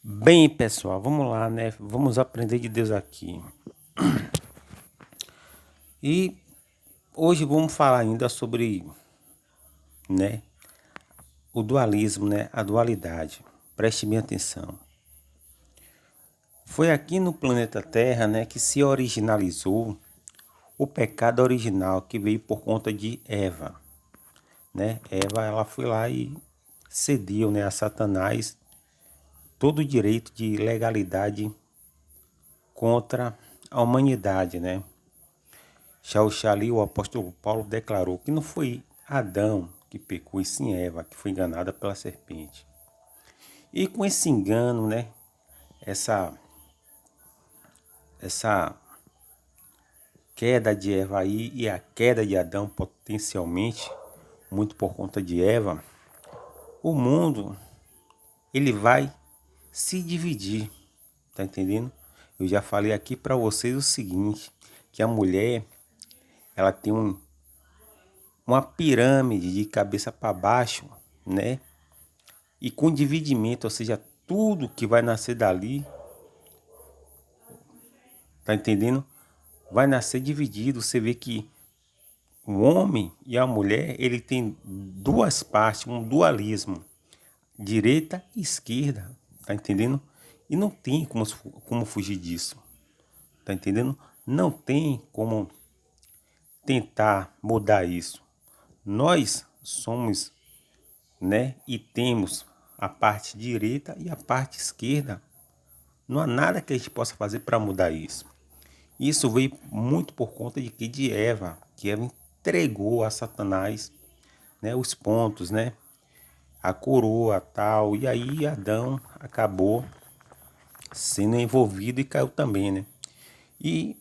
Bem, pessoal, vamos lá, né? Vamos aprender de Deus aqui. E hoje vamos falar ainda sobre, né, o dualismo, né, a dualidade. Preste bem atenção. Foi aqui no planeta Terra, né, que se originalizou o pecado original que veio por conta de Eva, né? Eva, ela foi lá e cedeu, né, a Satanás todo o direito de legalidade contra a humanidade, né? Ali, o apóstolo Paulo declarou que não foi Adão que pecou, e sim Eva, que foi enganada pela serpente. E com esse engano, né, essa queda de Eva aí e a queda de Adão potencialmente, muito por conta de Eva, o mundo, ele vai se dividir, tá entendendo? Eu já falei aqui para vocês o seguinte, que a mulher, ela tem uma pirâmide de cabeça para baixo, né? E com dividimento, ou seja, tudo que vai nascer dali, tá entendendo? Vai nascer dividido. Você vê que o homem e a mulher, ele tem duas partes, um dualismo, direita e esquerda, tá entendendo? E não tem como fugir disso, tá entendendo? Não tem como tentar mudar isso. Nós somos, né, e temos a parte direita e a parte esquerda. Não há nada que a gente possa fazer para mudar isso. Isso veio muito por conta de que de Eva, que Eva entregou a Satanás, né, os pontos, né, a coroa tal, e aí Adão acabou sendo envolvido e caiu também, né? E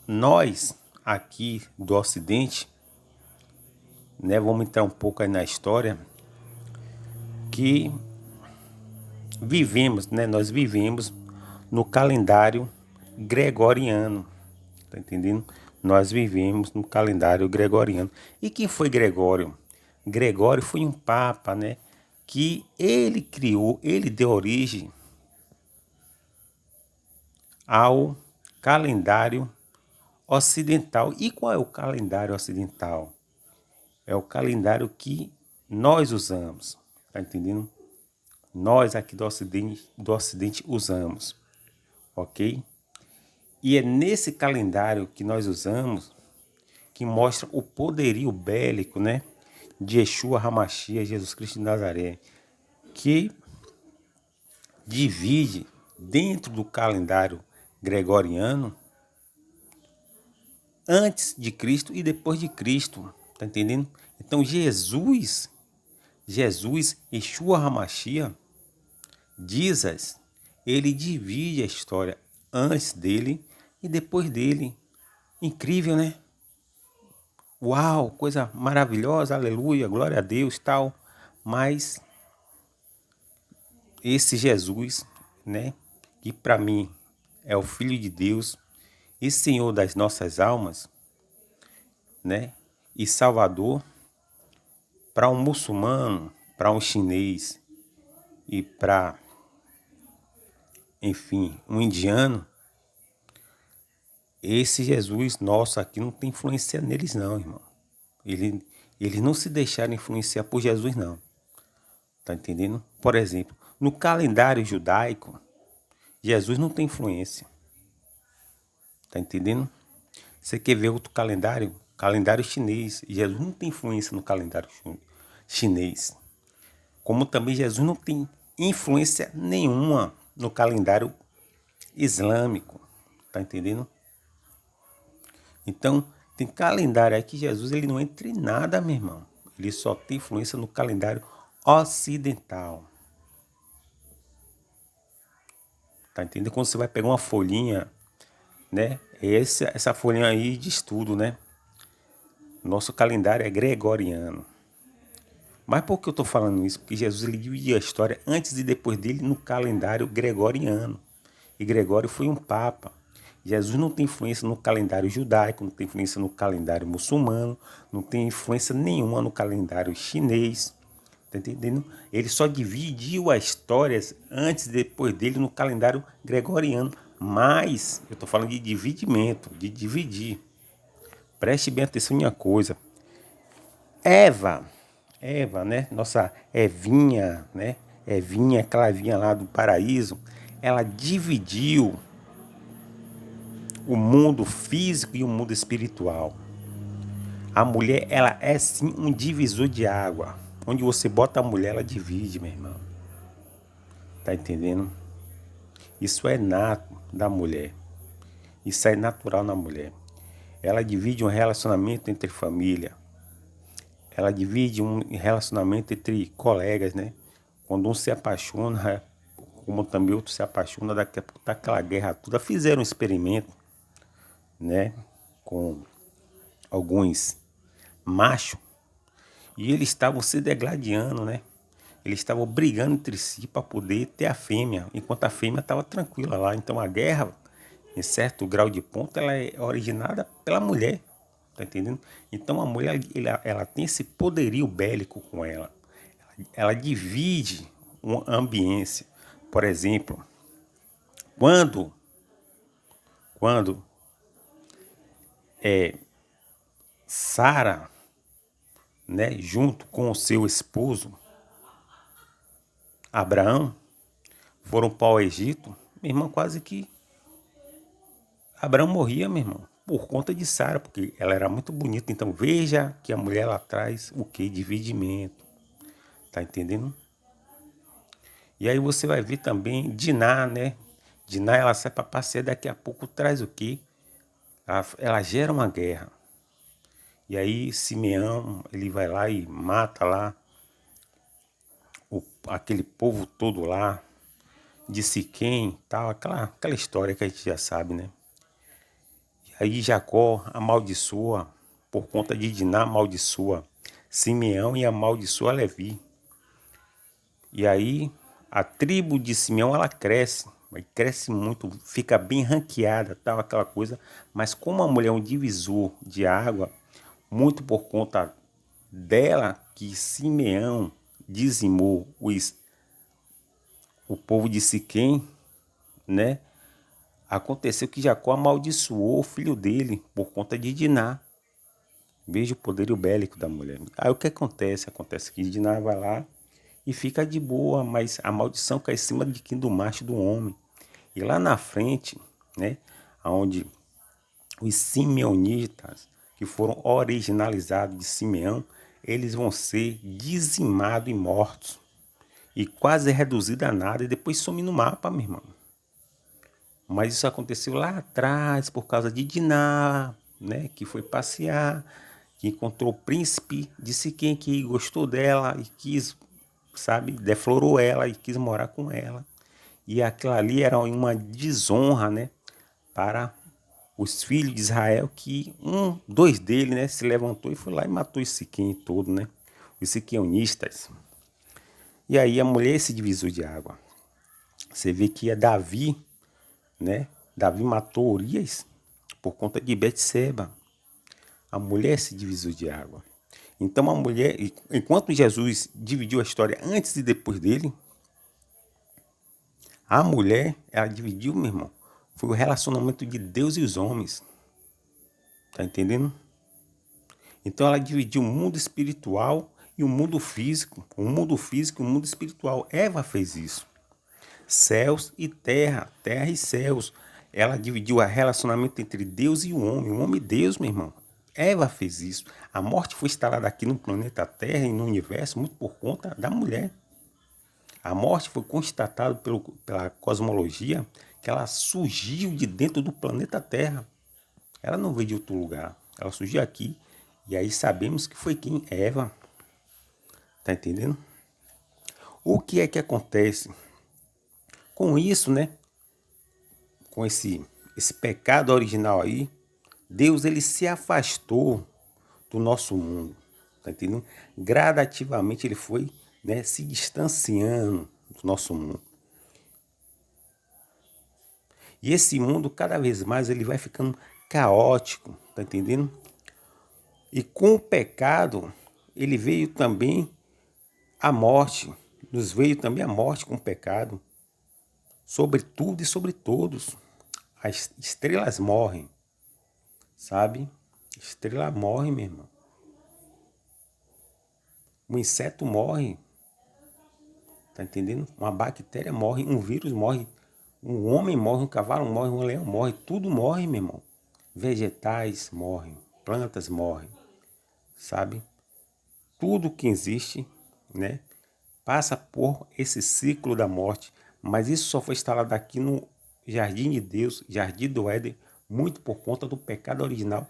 nós aqui do Ocidente, né, vamos entrar um pouco aí na história, que vivemos, né, nós vivemos no calendário gregoriano, tá entendendo? Nós vivemos no calendário gregoriano. E quem foi Gregório? Gregório foi um papa, né? Que ele criou, ele deu origem ao calendário ocidental. E qual é o calendário ocidental? É o calendário que nós usamos, tá entendendo? Nós aqui do Ocidente usamos, ok? E é nesse calendário que nós usamos que mostra o poderio bélico, né, de Yeshua HaMashiach, Jesus Cristo de Nazaré, que divide dentro do calendário gregoriano antes de Cristo e depois de Cristo, tá entendendo? Então Jesus, Yeshua HaMashiach, Jesus, ele divide a história antes dele e depois dele. Incrível, né? Uau, coisa maravilhosa, aleluia, glória a Deus, tal. Mas esse Jesus, né, que para mim é o Filho de Deus e Senhor das nossas almas, né, e Salvador, para um muçulmano, para um chinês e para, enfim, um indiano, esse Jesus nosso aqui não tem influência neles não, irmão. Eles não se deixaram influenciar por Jesus não. Tá entendendo? Por exemplo, no calendário judaico, Jesus não tem influência. Tá entendendo? Você quer ver outro calendário? Calendário chinês. Jesus não tem influência no calendário chinês. Como também Jesus não tem influência nenhuma no calendário islâmico. Tá entendendo? Então, tem calendário aí que Jesus ele não entra em nada, meu irmão. Ele só tem influência no calendário ocidental. Tá entendendo? Quando você vai pegar uma folhinha, né? Essa folhinha aí de estudo, né? Nosso calendário é gregoriano. Mas por que eu estou falando isso? Porque Jesus ele dividia a história antes e depois dele no calendário gregoriano. E Gregório foi um papa. Jesus não tem influência no calendário judaico, não tem influência no calendário muçulmano, não tem influência nenhuma no calendário chinês. tá entendendo? Ele só dividiu as histórias antes e depois dele no calendário gregoriano. Mas, eu estou falando de dividimento, de dividir. Preste bem atenção em uma coisa. Eva, né? Nossa Evinha, né? Evinha, aquela Evinha lá do paraíso, ela dividiu o mundo físico e o mundo espiritual. A mulher, ela é sim um divisor de água. Onde você bota a mulher, ela divide, meu irmão. Tá entendendo? Isso é nato da mulher. Isso é natural na mulher. Ela divide um relacionamento entre família. Ela divide um relacionamento entre colegas, né? Quando um se apaixona, como também outro se apaixona, daqui a pouco tá aquela guerra toda. Fizeram um experimento, né? Com alguns machos. E eles estavam se degladiando, né? Eles estavam brigando entre si para poder ter a fêmea, enquanto a fêmea estava tranquila lá. Então a guerra, em certo grau de ponto, ela é originada pela mulher, tá entendendo? Então a mulher, ela tem esse poderio bélico com ela. Ela divide uma ambiência. Por exemplo, quando Sara, né, junto com o seu esposo Abraão, foram para o Egito, meu irmão, quase que Abraão morria, meu irmão, por conta de Sara, porque ela era muito bonita. Então veja que a mulher lá traz o que? Dividimento. Tá entendendo? E aí você vai ver também Diná, né? Diná, ela sai para passear, daqui a pouco traz o quê? Ela gera uma guerra. E aí Simeão, ele vai lá e mata lá aquele povo todo lá, de Siquém, tal, aquela história que a gente já sabe, né? E aí Jacó amaldiçoa, por conta de Diná, amaldiçoa Simeão e amaldiçoa Levi. E aí a tribo de Simeão, ela cresce, cresce muito, fica bem ranqueada, tal, aquela coisa. Mas como a mulher é um divisor de água, muito por conta dela que Simeão dizimou o povo de Siquém, né? Aconteceu que Jacó amaldiçoou o filho dele por conta de Diná. Veja o poderio bélico da mulher. Aí o que acontece? Acontece que Diná vai lá e fica de boa, mas a maldição cai em cima de quem? Do macho do homem. E lá na frente, né, onde os simeonitas, que foram originalizados de Simeão, eles vão ser dizimados e mortos. E quase reduzidos a nada e depois somem no mapa, meu irmão. Mas isso aconteceu lá atrás por causa de Diná, né, que foi passear, que encontrou o príncipe, disse quem que gostou dela e quis, sabe, deflorou ela e quis morar com ela. E aquilo ali era uma desonra, né, para os filhos de Israel, que dois deles, né, se levantou e foi lá e matou esse Siquém todo, né, os siqueonistas. E aí a mulher se divisou de água. Você vê que é Davi, né, Davi matou Urias por conta de Betseba. A mulher se divisou de água. Então a mulher, enquanto Jesus dividiu a história antes e depois dele, a mulher, ela dividiu, meu irmão, foi o relacionamento de Deus e os homens. Tá entendendo? Então ela dividiu o mundo espiritual e o mundo físico. O mundo físico e o mundo espiritual. Eva fez isso. Céus e terra, terra e céus. Ela dividiu o relacionamento entre Deus e o homem e Deus, meu irmão. Eva fez isso. A morte foi instalada aqui no planeta Terra e no universo muito por conta da mulher. A morte foi constatada pela cosmologia que ela surgiu de dentro do planeta Terra. Ela não veio de outro lugar. Ela surgiu aqui. E aí sabemos que foi quem? Eva. Tá entendendo? O que é que acontece? Com isso, né? Com esse pecado original aí, Deus, ele se afastou do nosso mundo. Tá entendendo? Gradativamente ele foi, né, se distanciando do nosso mundo. E esse mundo, cada vez mais, ele vai ficando caótico, tá entendendo? E com o pecado, ele veio também a morte, nos veio também a morte com o pecado, sobre tudo e sobre todos. As estrelas morrem, sabe? Estrela morre, meu irmão. Um inseto morre, tá entendendo? Uma bactéria morre, um vírus morre, um homem morre, um cavalo morre, um leão morre, tudo morre, meu irmão. Vegetais morrem, plantas morrem, sabe? Tudo que existe, né, passa por esse ciclo da morte, mas isso só foi instalado aqui no Jardim de Deus, Jardim do Éden, muito por conta do pecado original,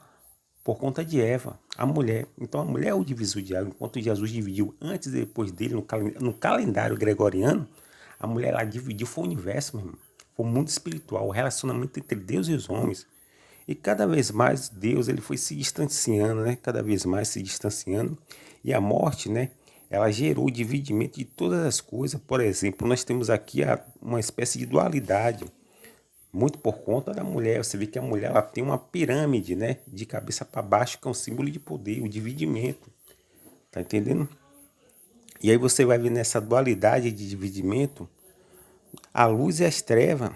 por conta de Eva, a mulher. Então a mulher é o divisor de água, enquanto Jesus dividiu antes e depois dele no calendário gregoriano, a mulher lá dividiu, foi o universo, meu irmão. Foi o mundo espiritual, o relacionamento entre Deus e os homens. E cada vez mais Deus ele foi se distanciando, né? Cada vez mais se distanciando. E a morte, né? Ela gerou o dividimento de todas as coisas. Por exemplo, nós temos aqui uma espécie de dualidade, muito por conta da mulher. Você vê que a mulher ela tem uma pirâmide, né? De cabeça para baixo, que é um símbolo de poder, o dividimento. Tá entendendo? E aí você vai ver nessa dualidade de dividimento a luz e as trevas,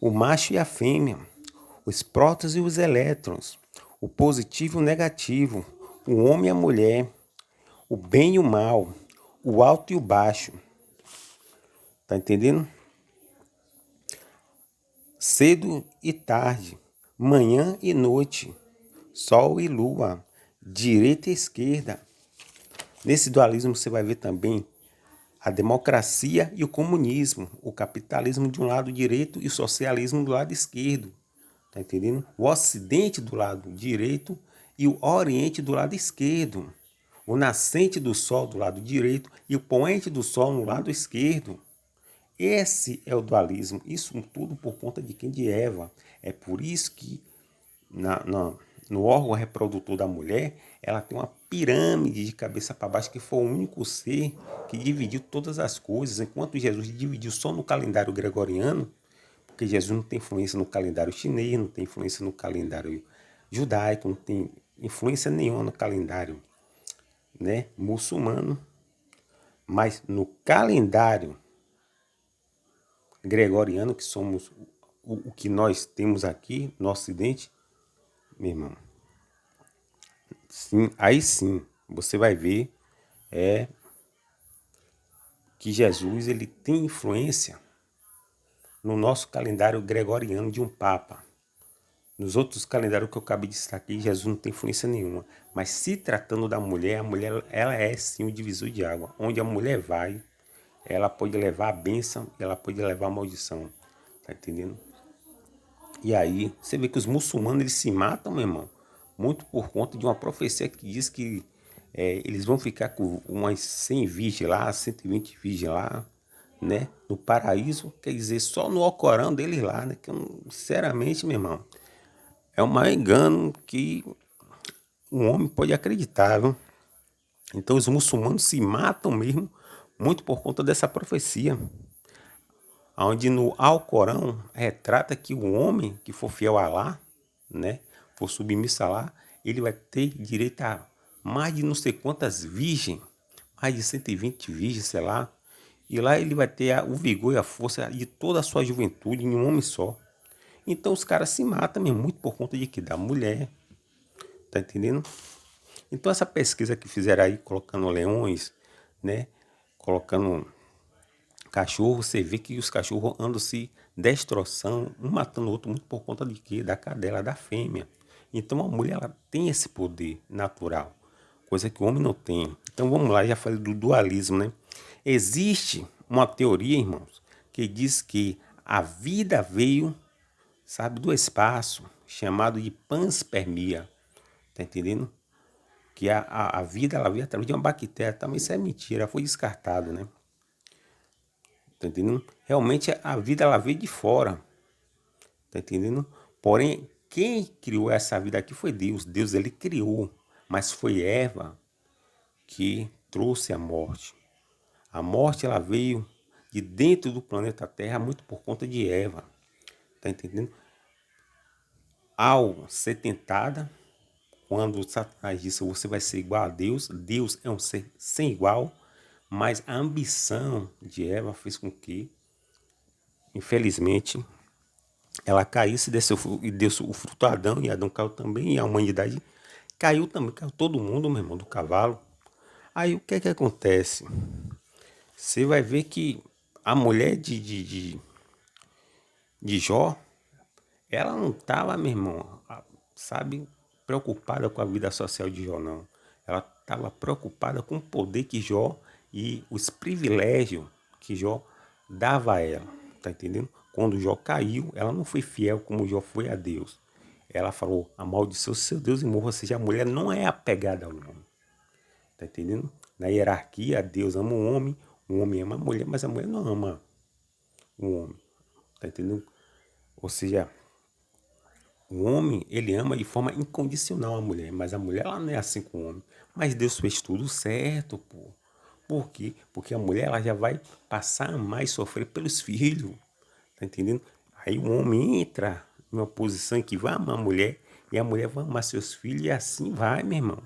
o macho e a fêmea, os prótons e os elétrons, o positivo e o negativo, o homem e a mulher, o bem e o mal, o alto e o baixo. Tá entendendo? Cedo e tarde, manhã e noite, sol e lua, direita e esquerda. Nesse dualismo você vai ver também a democracia e o comunismo, o capitalismo de um lado direito e o socialismo do lado esquerdo. Tá entendendo? O ocidente do lado direito e o oriente do lado esquerdo. O nascente do sol do lado direito e o poente do sol no lado esquerdo. Esse é o dualismo. Isso tudo por conta de quem? De Eva. É por isso que no órgão reprodutor da mulher, ela tem uma pirâmide de cabeça para baixo, que foi o único ser que dividiu todas as coisas. Enquanto Jesus dividiu só no calendário gregoriano, porque Jesus não tem influência no calendário chinês, não tem influência no calendário judaico, não tem influência nenhuma no calendário, né, muçulmano, mas no calendário gregoriano, que somos o que nós temos aqui no Ocidente, meu irmão, sim, aí sim você vai ver que Jesus ele tem influência no nosso calendário gregoriano de um Papa. Nos outros calendários que eu acabei de citar aqui, Jesus não tem influência nenhuma. Mas se tratando da mulher, a mulher ela é sim o divisor de água. Onde a mulher vai, ela pode levar a bênção, ela pode levar a maldição. Tá entendendo? E aí, você vê que os muçulmanos eles se matam, meu irmão, muito por conta de uma profecia que diz que eles vão ficar com umas 100 virgens lá, 120 virgens lá, né? No paraíso, quer dizer, só no Alcorão deles lá, né? Que eu, sinceramente, meu irmão, é o maior engano que um homem pode acreditar, viu? Então os muçulmanos se matam mesmo muito por conta dessa profecia, onde no Alcorão retrata que o homem que for fiel a Alá, né, for submisso a Alá, ele vai ter direito a mais de não sei quantas virgens, mais de 120 virgens, sei lá, e lá ele vai ter o vigor e a força de toda a sua juventude em um homem só. Então os caras se matam mesmo muito por conta de que? Da mulher, tá entendendo? Então essa pesquisa que fizeram aí, colocando leões, né, colocando cachorro, você vê que os cachorros andam se destroçando, um matando o outro, muito por conta de quê? Da cadela, da fêmea. Então a mulher ela tem esse poder natural, coisa que o homem não tem. Então vamos lá, já falei do dualismo, né? Existe uma teoria, irmãos, que diz que a vida veio, sabe, do espaço, chamado de panspermia. Tá entendendo? Que a vida ela veio através de uma bactéria. Também isso é mentira, foi descartado, né? Tá entendendo? Realmente a vida ela veio de fora, tá entendendo? Porém, quem criou essa vida aqui foi Deus. Deus ele criou, mas foi Eva que trouxe a morte. A morte ela veio de dentro do planeta Terra muito por conta de Eva, tá entendendo? Ao ser tentada, quando Satanás disse você vai ser igual a Deus, Deus é um ser sem igual, Mas a ambição de Eva fez com que, infelizmente, ela caísse e desse o fruto a Adão, e Adão caiu também, e a humanidade caiu também, caiu todo mundo, meu irmão, do cavalo. Aí o que é que acontece? Você vai ver que a mulher de Jó, ela não estava, meu irmão, sabe, preocupada com a vida social de Jó, não. Ela estava preocupada com o poder que Jó e os privilégios que Jó dava a ela, tá entendendo? Quando Jó caiu, ela não foi fiel como Jó foi a Deus. Ela falou, amaldiçoe seu Deus e morra. Ou seja, a mulher não é apegada ao homem, tá entendendo? Na hierarquia, Deus ama o homem ama a mulher, mas a mulher não ama o homem, tá entendendo? Ou seja, o homem, ele ama de forma incondicional a mulher, mas a mulher, ela não é assim com o homem. Mas Deus fez tudo certo, pô. Por quê? Porque a mulher, ela já vai passar a amar e sofrer pelos filhos, tá entendendo? Aí o homem entra numa posição em que vai amar a mulher, e a mulher vai amar seus filhos, e assim vai, meu irmão.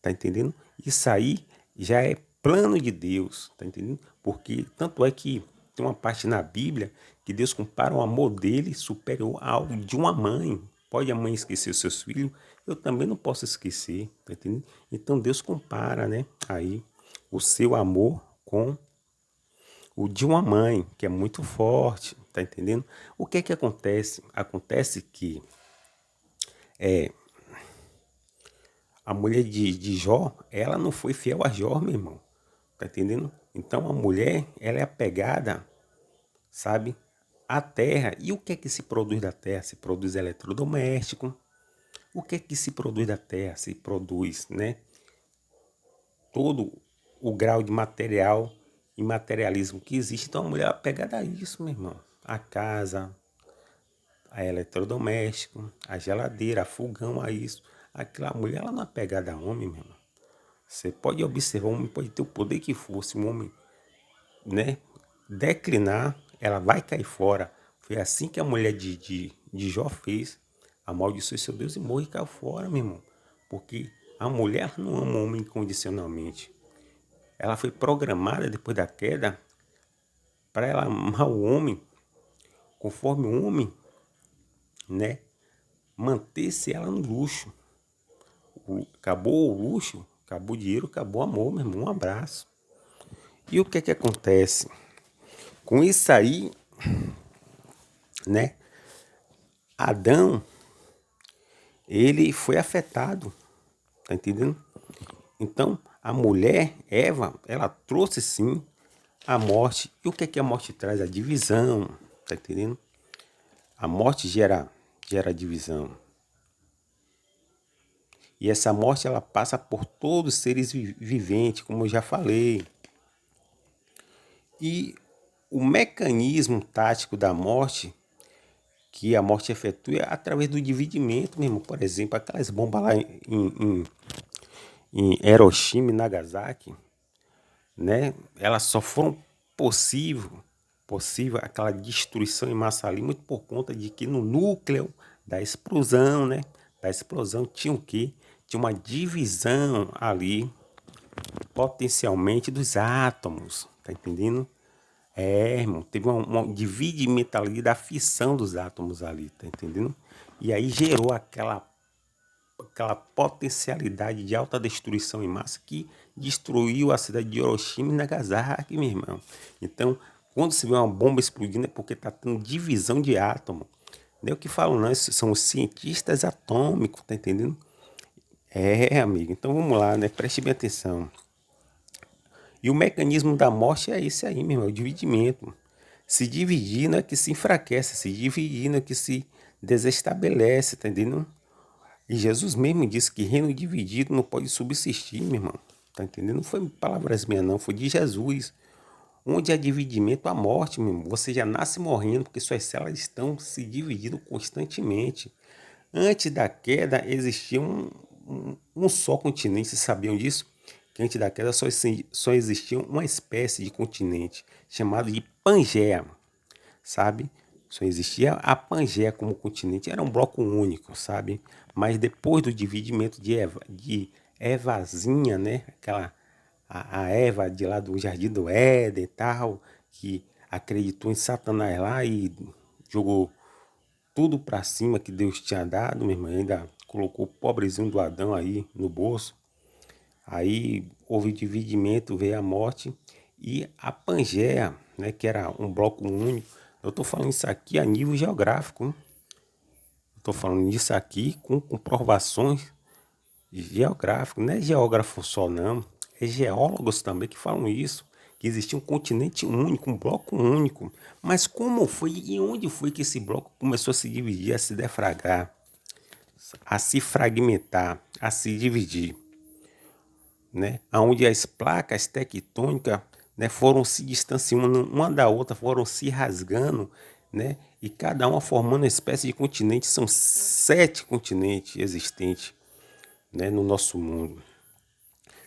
Tá entendendo? Isso aí já é plano de Deus, tá entendendo? Porque tanto é que tem uma parte na Bíblia que Deus compara o amor dele superior ao de uma mãe. Pode a mãe esquecer os seus filhos? Eu também não posso esquecer, tá entendendo? Então Deus compara, né? Aí o seu amor com o de uma mãe, que é muito forte, tá entendendo? O que é que acontece? Acontece que a mulher de Jó, ela não foi fiel a Jó, meu irmão. Tá entendendo? Então a mulher, ela é apegada, sabe, à terra. E o que é que se produz da terra? Se produz eletrodoméstico. O que é que se produz da terra? Se produz, né, todo o grau de material e materialismo que existe. Então a mulher é apegada a isso, meu irmão. A casa, a eletrodoméstico, a geladeira, a fogão, a isso. Aquela mulher, ela não é apegada a homem, meu irmão. Você pode observar, um homem pode ter o poder que fosse, um homem, né, declinar, ela vai cair fora. Foi assim que a mulher de Jó fez. Amaldiçoou seu Deus e morreu e caiu fora, meu irmão. Porque a mulher não ama o homem incondicionalmente. Ela foi programada depois da queda para ela amar o homem conforme o homem, né, manter-se ela no luxo. Acabou o luxo, acabou o dinheiro, acabou o amor, meu irmão. Um abraço. E o que é que acontece? Com isso aí, né, Adão, ele foi afetado, tá entendendo? Então, a mulher, Eva, ela trouxe sim a morte. E o que é que a morte traz? A divisão, tá entendendo? A morte gera divisão. E essa morte, ela passa por todos os seres viventes, como eu já falei. E o mecanismo tático da morte, que a morte efetua, é através do dividimento mesmo. Por exemplo, aquelas bombas lá em Hiroshima e Nagasaki, né? Elas só foram possível aquela destruição em massa ali, muito por conta de que no núcleo da explosão, né? Da explosão tinha o quê? Tinha uma divisão ali, potencialmente, dos átomos, tá entendendo? Irmão, teve um dividimento ali da fissão dos átomos ali, tá entendendo? E aí gerou aquela potencialidade de alta destruição em massa que destruiu a cidade de Hiroshima e Nagasaki, meu irmão. Então, quando se vê uma bomba explodindo é porque está tendo divisão de átomo. Não é o que falam, não, são os cientistas atômicos, tá entendendo? Amigo, então vamos lá, né? Preste bem atenção. E o mecanismo da morte é esse aí, meu irmão, é o dividimento. Se dividir não é que se enfraquece, se dividir não é que se desestabelece, tá entendendo? E Jesus mesmo disse que reino dividido não pode subsistir, meu irmão. Tá entendendo? Não foi palavras minhas, não. Foi de Jesus. Onde há dividimento, há morte, meu irmão. Você já nasce morrendo porque suas células estão se dividindo constantemente. Antes da queda, existia um só continente. Vocês sabiam disso? Que antes da queda só existia uma espécie de continente chamado de Pangeia, sabe? Só existia a Pangeia como continente, era um bloco único, sabe? Mas depois do dividimento de Evazinha, né? a Eva de lá do Jardim do Éden e tal, que acreditou em Satanás lá e jogou tudo pra cima que Deus tinha dado, meu irmão, ainda colocou o pobrezinho do Adão aí no bolso. Aí houve dividimento, veio a morte e a Pangeia, né, que era um bloco único. Eu estou falando isso aqui a nível geográfico, hein? Estou falando disso aqui com comprovações geográficas. Não é geógrafo só não, é geólogos também que falam isso, que existia um continente único, um bloco único. Mas como foi e onde foi que esse bloco começou a se dividir, a se defragrar, a se fragmentar, a se dividir? Né? Onde as placas tectônicas, né, foram se distanciando uma da outra, foram se rasgando, né? E cada uma formando uma espécie de continente. São 7 continentes existentes, né, no nosso mundo.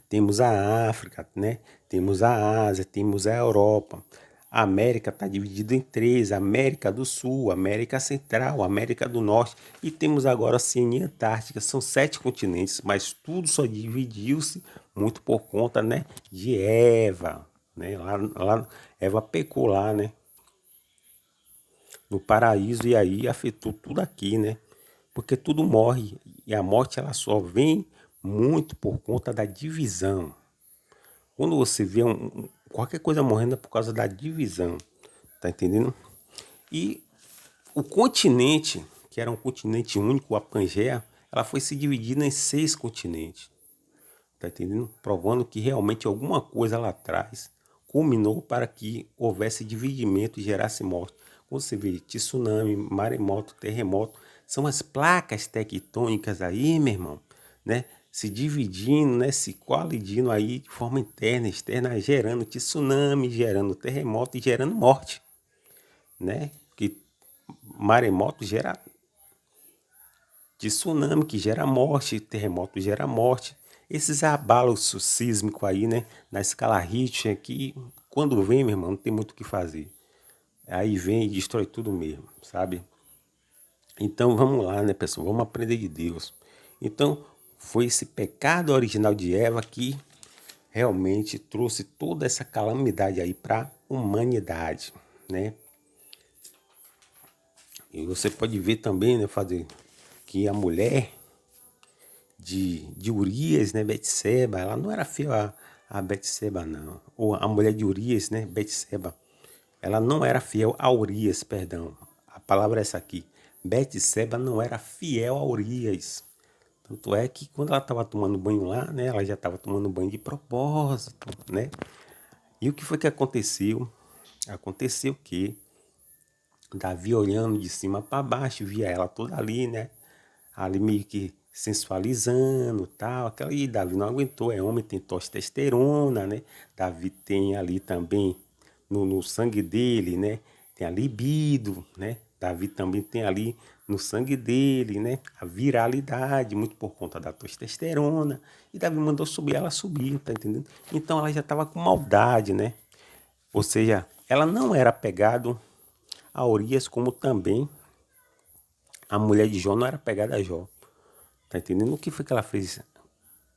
Temos a África, né? Temos a Ásia, temos a Europa. A América está dividida em 3, América do Sul, América Central, América do Norte e temos agora a Oceania Antártica. São 7 continentes, mas tudo só dividiu-se muito por conta, né, de Eva, né? Lá Eva pecou lá, né, no paraíso e aí afetou tudo aqui, né? Porque tudo morre e a morte ela só vem muito por conta da divisão. Quando você vê qualquer coisa morrendo é por causa da divisão, tá entendendo? E o continente, que era um continente único, a Pangeia, ela foi se dividindo em 6 continentes, tá entendendo? Provando que realmente alguma coisa lá atrás culminou para que houvesse dividimento e gerasse morte. Quando você vê tsunami, maremoto, terremoto, são as placas tectônicas aí, meu irmão, né? Se dividindo, né? Se colidindo aí de forma interna, externa, gerando tsunami, gerando terremoto e gerando morte, né? Que maremoto gera tsunami, que gera morte, terremoto gera morte. Esses abalos sísmicos aí, né? Na escala Richter, que quando vem, meu irmão, não tem muito o que fazer. Aí vem e destrói tudo mesmo, sabe? Então vamos lá, né, pessoal? Vamos aprender de Deus. Então foi esse pecado original de Eva que realmente trouxe toda essa calamidade aí para a humanidade, né? E você pode ver também, né, fazer que a mulher de Urias, né, Betseba, ela não era fiel a Betseba, não. Ou a mulher de Urias, né, Betseba, ela não era fiel a Urias, perdão. A palavra é essa aqui. Betseba não era fiel a Urias. Tanto é que quando ela estava tomando banho lá, né, ela já estava tomando banho de propósito, né? E o que foi que aconteceu? Aconteceu que Davi olhando de cima para baixo, via ela toda ali, né? Ali meio que sensualizando, tal, aquela e Davi não aguentou, é homem, tem testosterona, né? Davi tem ali também no sangue dele, né? Tem a libido, né? Davi também tem ali no sangue dele, né? A viralidade, muito por conta da testosterona. E Davi mandou subir, ela subiu, tá entendendo? Então ela já estava com maldade, né? Ou seja, ela não era apegada a Urias, como também a mulher de Jó não era apegada a Jó. Tá entendendo? O que foi que ela fez?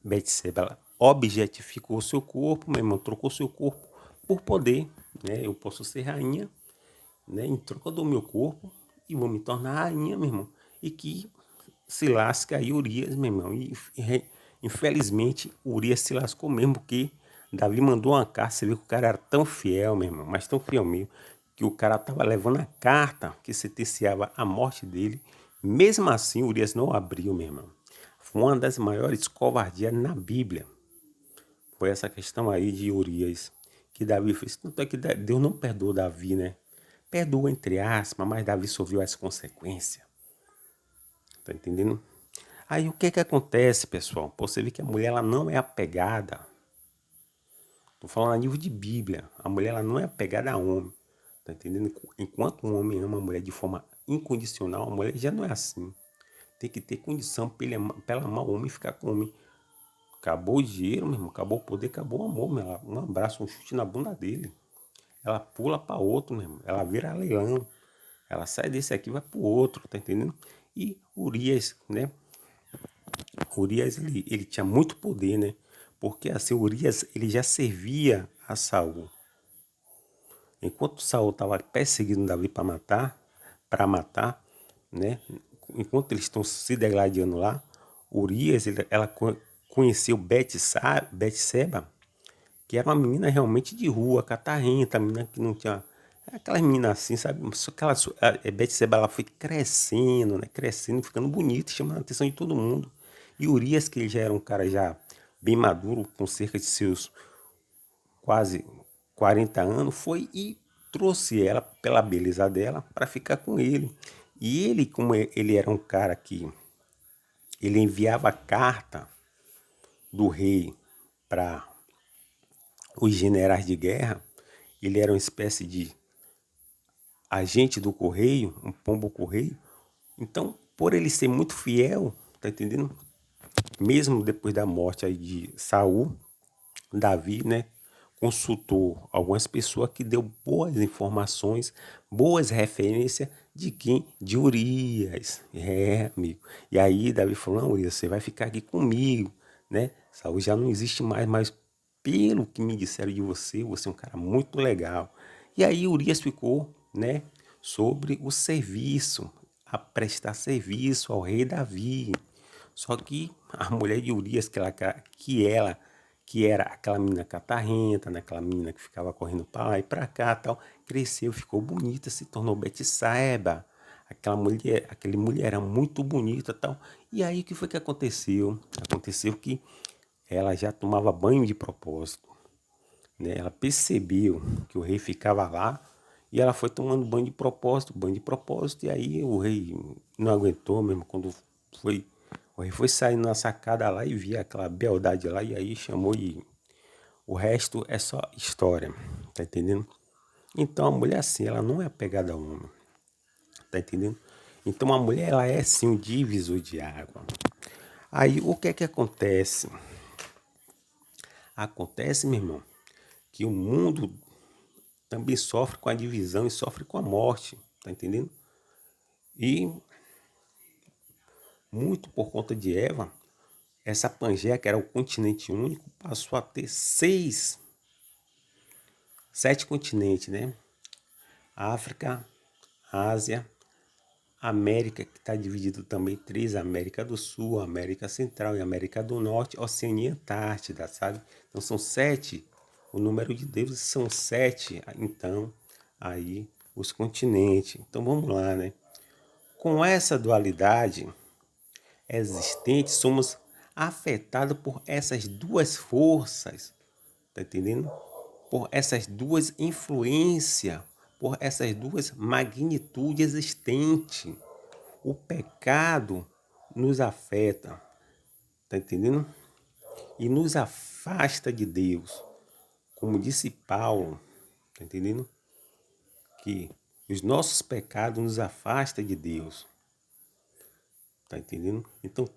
Betseba, ela objetificou o seu corpo, meu irmão, trocou seu corpo por poder, né? Eu posso ser rainha, né? Em troca do meu corpo e vou me tornar rainha, meu irmão. E que se lasca aí Urias, meu irmão. E infelizmente Urias se lascou mesmo, porque Davi mandou uma carta, você viu que o cara era tão fiel, meu irmão, mas tão fiel mesmo, que o cara tava levando a carta que sentenciava a morte dele. Mesmo assim, Urias não abriu, meu irmão. Foi uma das maiores covardias na Bíblia. Foi essa questão aí de Urias, que Davi fez. Tanto é que Deus não perdoou Davi, né? Perdoa entre aspas, mas Davi sofreu as consequências. Tá entendendo? Aí o que que acontece, pessoal? Você vê que a mulher ela não é apegada. Tô falando a nível de Bíblia. A mulher ela não é apegada a homem. Tá entendendo? Enquanto um homem ama a mulher de forma incondicional, a mulher já não é assim. Tem que ter condição pra ela amar o homem e ficar com o homem. Acabou o dinheiro, meu irmão. Acabou o poder, acabou o amor, meu irmão. Um abraço, um chute na bunda dele. Ela pula para outro, meu irmão. Ela vira leão. Ela sai desse aqui e vai pro outro, tá entendendo? E Urias, né? Urias, ele tinha muito poder, né? Porque assim, Urias ele já servia a Saul. Enquanto Saul estava perseguindo Davi para matar, né? Enquanto eles estão se degladiando lá, Urias, ela conheceu Betseba, que era uma menina realmente de rua, catarrenta, menina que não tinha... Aquelas meninas assim, sabe? Só que Betseba, ela foi crescendo, né? Crescendo, ficando bonita, chamando a atenção de todo mundo. E Urias, que ele já era um cara já bem maduro, com cerca de seus quase 40 anos, foi e trouxe ela, pela beleza dela, para ficar com ele. E ele, como ele era um cara que ele enviava carta do rei para os generais de guerra, ele era uma espécie de agente do correio, um pombo correio. Então, por ele ser muito fiel, tá entendendo? Mesmo depois da morte aí de Saul, Davi, né, consultou algumas pessoas que deu boas informações, boas referências de quem? De Urias. É, amigo. E aí Davi falou, não, Urias, você vai ficar aqui comigo, né? Saul já não existe mais, mas pelo que me disseram de você, você é um cara muito legal. E aí Urias ficou, né, sobre o serviço, a prestar serviço ao rei Davi. Só que a mulher de Urias, que era aquela menina catarrenta, né? Aquela menina que ficava correndo para lá e para cá, tal, cresceu, ficou bonita, se tornou Betseba. Aquele mulherão muito bonita, tal. E aí o que foi que aconteceu? Aconteceu que ela já tomava banho de propósito, né? Ela percebeu que o rei ficava lá e ela foi tomando banho de propósito, e aí o rei não aguentou mesmo quando foi. O rei foi saindo na sacada lá e via aquela beldade lá, e aí chamou e o resto é só história, tá entendendo? Então a mulher assim, ela não é apegada ao homem, tá entendendo? Então a mulher, ela é sim um divisor de água. Aí o que é que acontece? Acontece, meu irmão, que o mundo também sofre com a divisão e sofre com a morte, tá entendendo? E muito por conta de Eva, essa Pangeia, que era o continente único, passou a ter sete continentes, né? África, Ásia, América, que está dividido também em três: América do Sul, América Central e América do Norte, Oceania e Antártida, sabe? Então são sete, o número de deuses são sete, então, aí, os continentes. Então vamos lá, né? Com essa dualidade existente, somos afetados por essas duas forças, tá entendendo? Por essas duas influências, por essas duas magnitudes existentes. O pecado nos afeta, tá entendendo? E nos afasta de Deus. Como disse Paulo, tá entendendo? Que os nossos pecados nos afastam de Deus. Tá entendendo?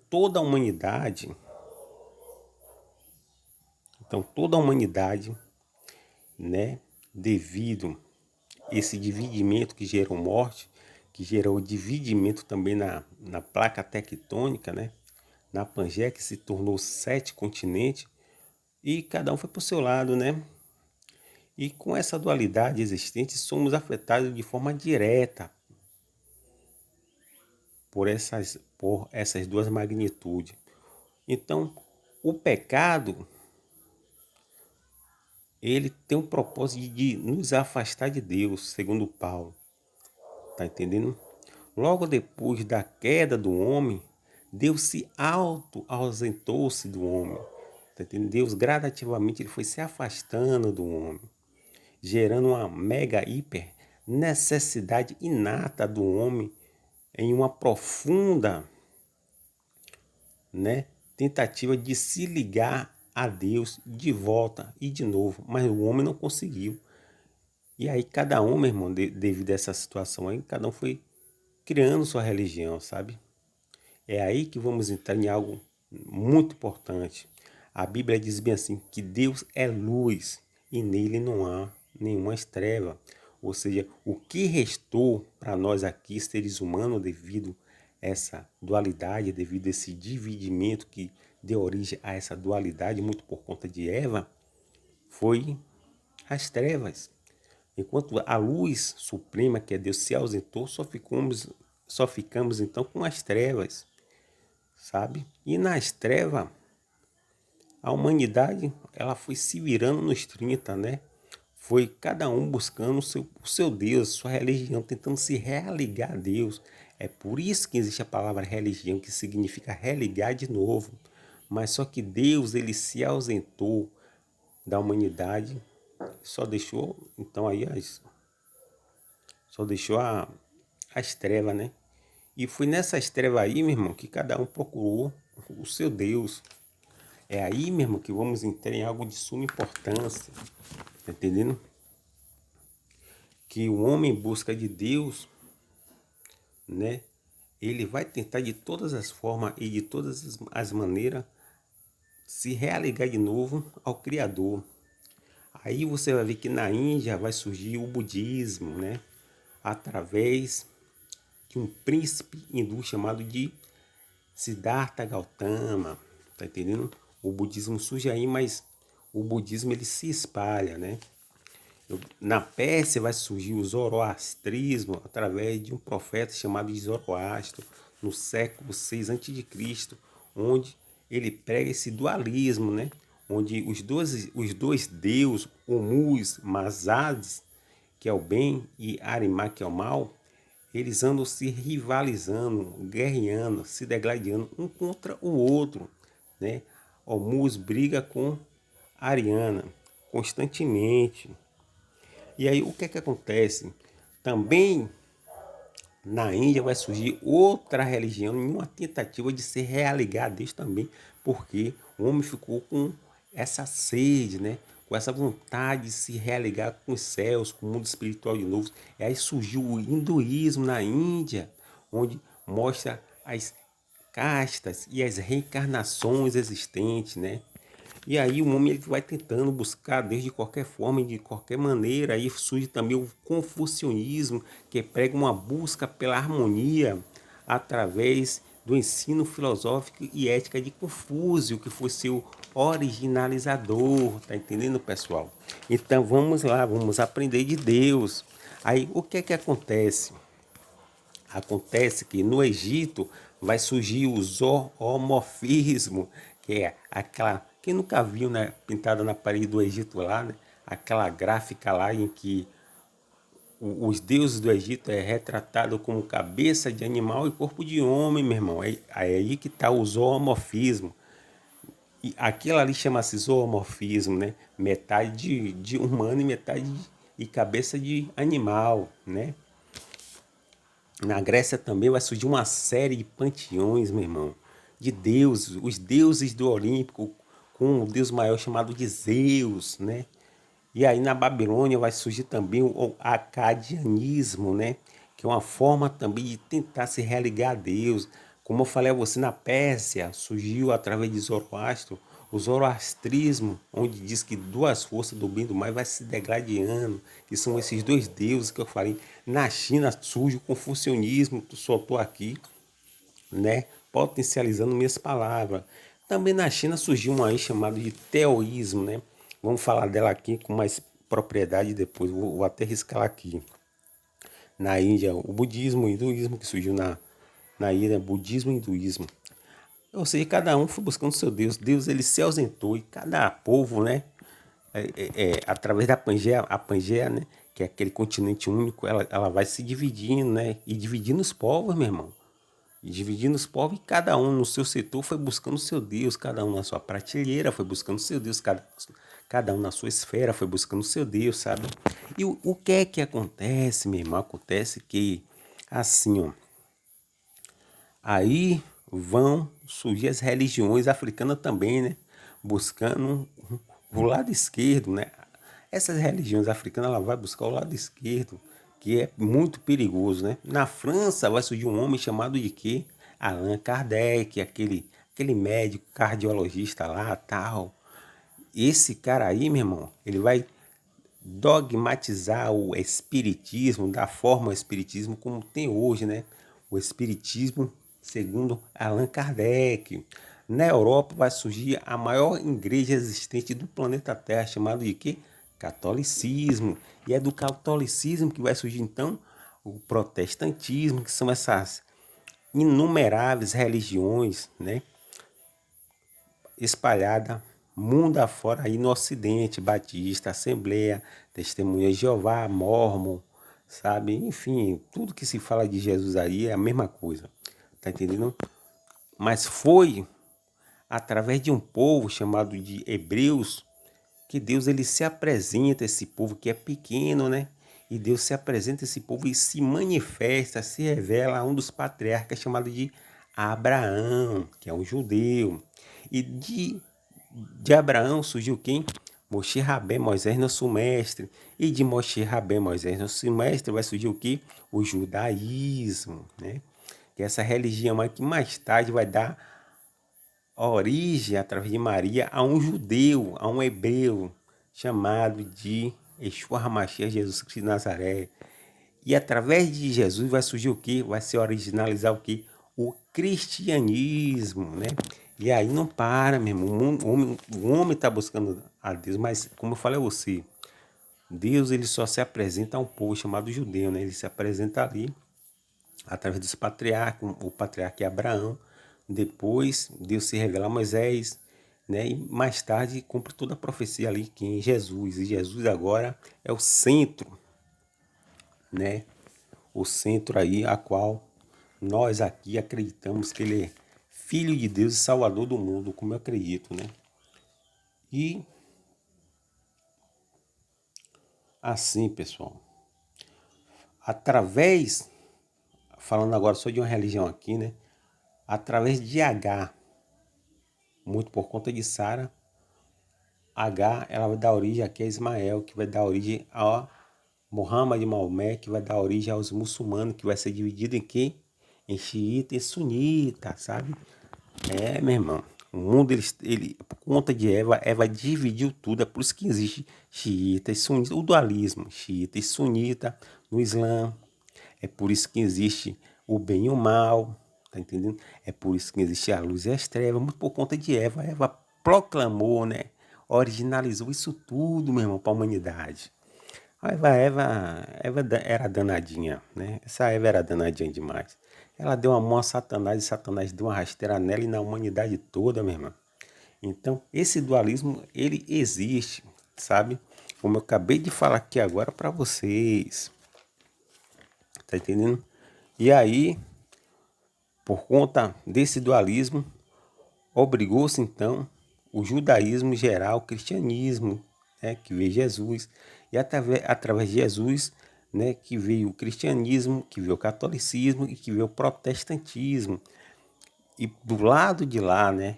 Toda a humanidade, né, devido esse dividimento que gerou morte, que gerou dividimento também na placa tectônica, né, na Pangeia, que se tornou sete continentes, e cada um foi para o seu lado, né? E com essa dualidade existente, somos afetados de forma direta por essas duas magnitudes. Então, o pecado, ele tem o propósito de nos afastar de Deus, segundo Paulo. Tá entendendo? Logo depois da queda do homem, Deus se ausentou-se do homem. Tá entendendo? Deus gradativamente ele foi se afastando do homem, gerando uma mega hiper necessidade inata do homem em uma profunda, né, tentativa de se ligar a Deus de volta e de novo, mas o homem não conseguiu. E aí cada um, meu irmão, devido a essa situação aí, cada um foi criando sua religião, sabe? É aí que vamos entrar em algo muito importante. A Bíblia diz bem assim, que Deus é luz e nele não há nenhuma treva. Ou seja, o que restou para nós aqui, seres humanos, devido a essa dualidade, devido a esse dividimento que deu origem a essa dualidade, muito por conta de Eva, foi as trevas. Enquanto a luz suprema, que é Deus, se ausentou, só ficamos então com as trevas, sabe? E nas trevas, a humanidade ela foi se virando nos 30, né? Foi cada um buscando o seu Deus, sua religião, tentando se religar a Deus. É por isso que existe a palavra religião, que significa religar de novo. Mas só que Deus, ele se ausentou da humanidade, só deixou, então aí, só deixou as trevas, né? E foi nessas trevas aí, meu irmão, que cada um procurou o seu Deus. É aí, meu irmão, que vamos entrar em algo de suma importância, tá entendendo? Que o homem em busca de Deus, né? Ele vai tentar de todas as formas e de todas as maneiras se religar de novo ao Criador. Aí você vai ver que na Índia vai surgir o budismo, né? Através de um príncipe hindu chamado de Siddhartha Gautama, tá entendendo? O budismo surge aí, mas o budismo ele se espalha, né? Na Pérsia vai surgir o zoroastrismo através de um profeta chamado de Zoroastro, no século 6 a.C., onde ele prega esse dualismo, né? Onde os dois deuses, Hormuz, Mazades, que é o bem, e Arimá, que é o mal, eles andam se rivalizando, guerreando, se degladiando um contra o outro, né? Hormuz briga com Ariana constantemente. E aí o que é que acontece? Também na Índia vai surgir outra religião em uma tentativa de se religar a Deus também, porque o homem ficou com essa sede, né? Com essa vontade de se religar com os céus, com o mundo espiritual de novo. E aí surgiu o hinduísmo na Índia, onde mostra as castas e as reencarnações existentes, né? E aí o homem ele vai tentando buscar Deus de qualquer forma e de qualquer maneira. Aí surge também o confucionismo, que prega uma busca pela harmonia através do ensino filosófico e ética de Confúcio, que foi seu originalizador, tá entendendo, pessoal? Então vamos lá, vamos aprender de Deus. Aí o que é que acontece? Acontece que no Egito vai surgir o zoomorfismo, que é aquela. Quem nunca viu, né, pintada na parede do Egito lá, né? Aquela gráfica lá em que os deuses do Egito é retratado como cabeça de animal e corpo de homem, meu irmão. É aí que está o zoomorfismo. E aquilo ali chama-se zoomorfismo, né? Metade de humano e metade e cabeça de animal, né? Na Grécia também vai surgir uma série de panteões, meu irmão, de deuses, os deuses do Olímpico, com um deus maior chamado de Zeus, né? E aí na Babilônia vai surgir também o acadianismo, né? Que é uma forma também de tentar se religar a Deus. Como eu falei a você, na Pérsia surgiu através de Zoroastro o zoroastrismo, onde diz que duas forças do bem e do mal vai se degladiando, que são esses dois deuses que eu falei. Na China surge o confucionismo, tu soltou aqui, né? Potencializando minhas palavras. Também na China surgiu um aí chamado de teoísmo, né? Vamos falar dela aqui com mais propriedade depois, vou até riscar aqui. Na Índia, o budismo, o hinduísmo que surgiu na Índia, budismo e hinduísmo. Ou seja, cada um foi buscando seu Deus. Deus ele se ausentou e cada povo, né? Através da Pangeia, a Pangeia, né? Que é aquele continente único, ela vai se dividindo, né? E dividindo os povos, meu irmão. E dividindo os povos, e cada um no seu setor foi buscando o seu Deus, cada um na sua prateleira foi buscando o seu Deus, cada um na sua esfera foi buscando o seu Deus, sabe? E o que é que acontece, meu irmão? Acontece que, assim, ó, aí vão surgir as religiões africanas também, né? Buscando o lado esquerdo, né? Essas religiões africanas, ela vai buscar o lado esquerdo, que é muito perigoso, né? Na França vai surgir um homem chamado de quê? Allan Kardec, aquele médico cardiologista lá, tal. Esse cara aí, meu irmão, ele vai dogmatizar o espiritismo da forma o espiritismo como tem hoje, né? O espiritismo segundo Allan Kardec. Na Europa vai surgir a maior igreja existente do planeta Terra, chamada de quê? Catolicismo. E é do catolicismo que vai surgir então o protestantismo, que são essas inumeráveis religiões, né, espalhadas mundo afora aí no Ocidente, Batista, Assembleia, Testemunha de Jeová, Mórmon, sabe? Enfim, tudo que se fala de Jesus aí é a mesma coisa, tá entendendo? Mas foi através de um povo chamado de Hebreus que Deus ele se apresenta a esse povo que é pequeno, né? E Deus se apresenta a esse povo e se manifesta, se revela a um dos patriarcas chamado de Abraão, que é um judeu. E de Abraão surgiu quem? Moshe Rabé, Moisés, nosso mestre. E de Moshe Rabé, Moisés, nosso mestre, vai surgir o quê? O judaísmo, né? Que é essa religião que mais tarde vai dar origem, através de Maria, a um judeu, a um hebreu, chamado de Yeshua HaMashiach, Jesus Cristo de Nazaré. E através de Jesus vai surgir o quê? Vai se originalizar o quê? O cristianismo, né? E aí não para, meu irmão. O homem está buscando a Deus, mas como eu falei a você, Deus ele só se apresenta a um povo chamado judeu, né? Ele se apresenta ali através dos patriarcas, o patriarca é Abraão. Depois Deus se revela a Moisés, né? E mais tarde cumpre toda a profecia ali que em Jesus. E Jesus agora é o centro, né? O centro aí a qual nós aqui acreditamos que ele é Filho de Deus e Salvador do mundo, como eu acredito, né? E assim, pessoal, através, falando agora só de uma religião aqui, né? Através de H, muito por conta de Sara, H, ela vai dar origem aqui a Ismael, que vai dar origem a Muhammad de Maomé, que vai dar origem aos muçulmanos, que vai ser dividido em quê? Em xiita e sunita, sabe? É, meu irmão. O mundo, por conta de Eva dividiu tudo. É por isso que existe xiita e sunita, o dualismo, xiita e sunita no Islã. É por isso que existe o bem e o mal, tá entendendo? É por isso que existe a luz e as trevas, muito por conta de Eva. Eva proclamou, né? Originalizou isso tudo, meu irmão, para a humanidade. A Eva era danadinha, né? Essa Eva era danadinha demais. Ela deu uma mão a Satanás e Satanás deu uma rasteira nela e na humanidade toda, meu irmão. Então, esse dualismo, ele existe, sabe? Como eu acabei de falar aqui agora para vocês. Tá entendendo? E aí, por conta desse dualismo, obrigou-se então o judaísmo geral, o cristianismo, né, que veio Jesus, e através de Jesus, né, que veio o cristianismo, que veio o catolicismo e que veio o protestantismo. E do lado de lá, né,